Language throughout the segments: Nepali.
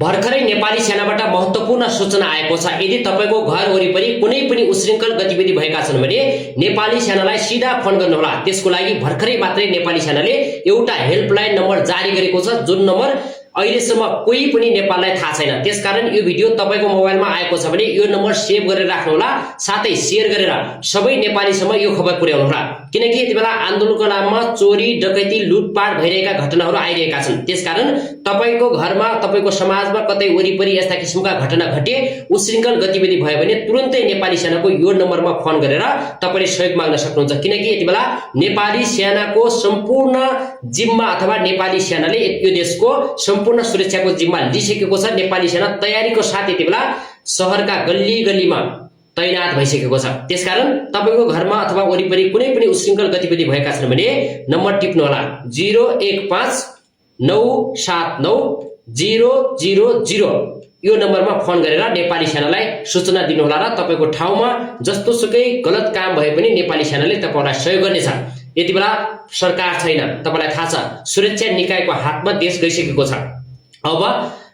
भर्खरै नेपाली सेनाबाट महत्त्वपूर्ण सूचना आएको छ। यदि तपाईको घर वरिपरि कुनै पनि उश्रृङ्खल गतिविधि भएका छन् भने नेपाली सेनालाई सिधा फोन गर्नुहोला। त्यसको लागि भर्खरै मात्रै नेपाली सेनाले एउटा हेल्पलाइन नम्बर जारी गरेको छ, जुन नम्बर अहिलेसम्म कोही पनि नेपाललाई थाहा छैन। त्यसकारण यो भिडियो तपाईको मोबाइलमा आएको छ भने यो नम्बर सेभ गरेर राख्नुहोला, साथै शेयर गरेर सबै नेपालीसम्म यो खबर पुर्याउनुहोला। किनकि यति बेला आन्दोलनको नाममा चोरी, डकैती, लुटपाट भइरहेका घटनाहरू आइरहेका छन्। त्यसकारण तपाईको घरमा, तपाईको समाजमा कतै वरिपरि यस्ता किसिमका घटना घटे, उश्रृङ्खल गतिविधि भयो भने तुरुन्तै नेपाली सेनाको यो नम्बरमा फोन गरेर तपाईले सहयोग माग्न सक्नुहुन्छ। किनकि यति बेला नेपाली सेनाको सम्पूर्ण जिम्मा अथवा नेपाली सेनाले यो देशको सम्पूर्ण सुरक्षाको जिम्मा लिइसकेको छ। नेपाली सेना तयारीको साथ यति बेला शहरका गल्ली गल्लीमा तैनात भइसकेको छ। त्यसकारण तपाईको घरमा अथवा वरिपरि कुनै पनि उश्रृङ्खल गतिविधि भएका छन् भने नम्बर टिप्नुहोला 015 979 000। यो नम्बरमा फोन गरेर नेपाली सेनालाई सूचना दिनुहोला र तपाईको ठाउँमा जस्तोसुकै गलत काम भए पनि नेपाली सेनाले तपाईलाई सहयोग गर्नेछ। यति बेला सरकार छैन, तपाईलाई थाहा छ, सुरक्षा निकायको हातमा देश गइसकेको छ। अब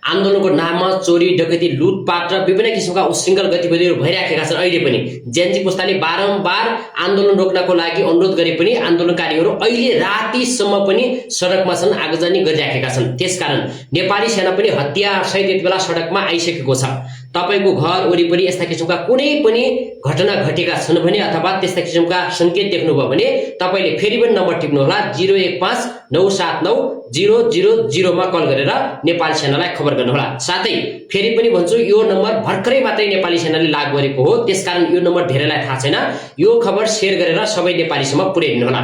आन्दोलनको नाममा चोरी, डकैती, लुटपाट र विभिन्न किसिमका उश्रृङ्खल गतिविधिहरू भइराखेका छन्। अहिले पनि जेएनजी पुस्ताले बारम्बार आन्दोलन रोक्नको लागि अनुरोध गरे पनि आन्दोलनकारीहरू अहिले रातिसम्म पनि सडकमा छन्, आगजनी गरिराखेका छन्। त्यसकारण नेपाली सेना पनि हतियार सहित यति बेला सडकमा आइसकेको छ। तपाईको घर वरिपरि यस्ता किसिमका कुनै पनि घटना घटेका छन् भने अथवा त्यस्ता किसिमका संकेत देख्नुभयो भने तपाईले फेरि पनि नम्बर टिप्नुहोला 015 979 000 मा कल गरेर नेपाली सेनालाई खबर गर्नुहोला। साथै फेरि पनि भन्छु, यो नम्बर भर्खरै मात्रै नेपाली सेनाले लागू गरेको हो। त्यसकारण यो नम्बर धेरैलाई थाहा छैन। यो खबर शेयर गरेर सबै नेपालीसम्म पुर्याइदिनुहोला।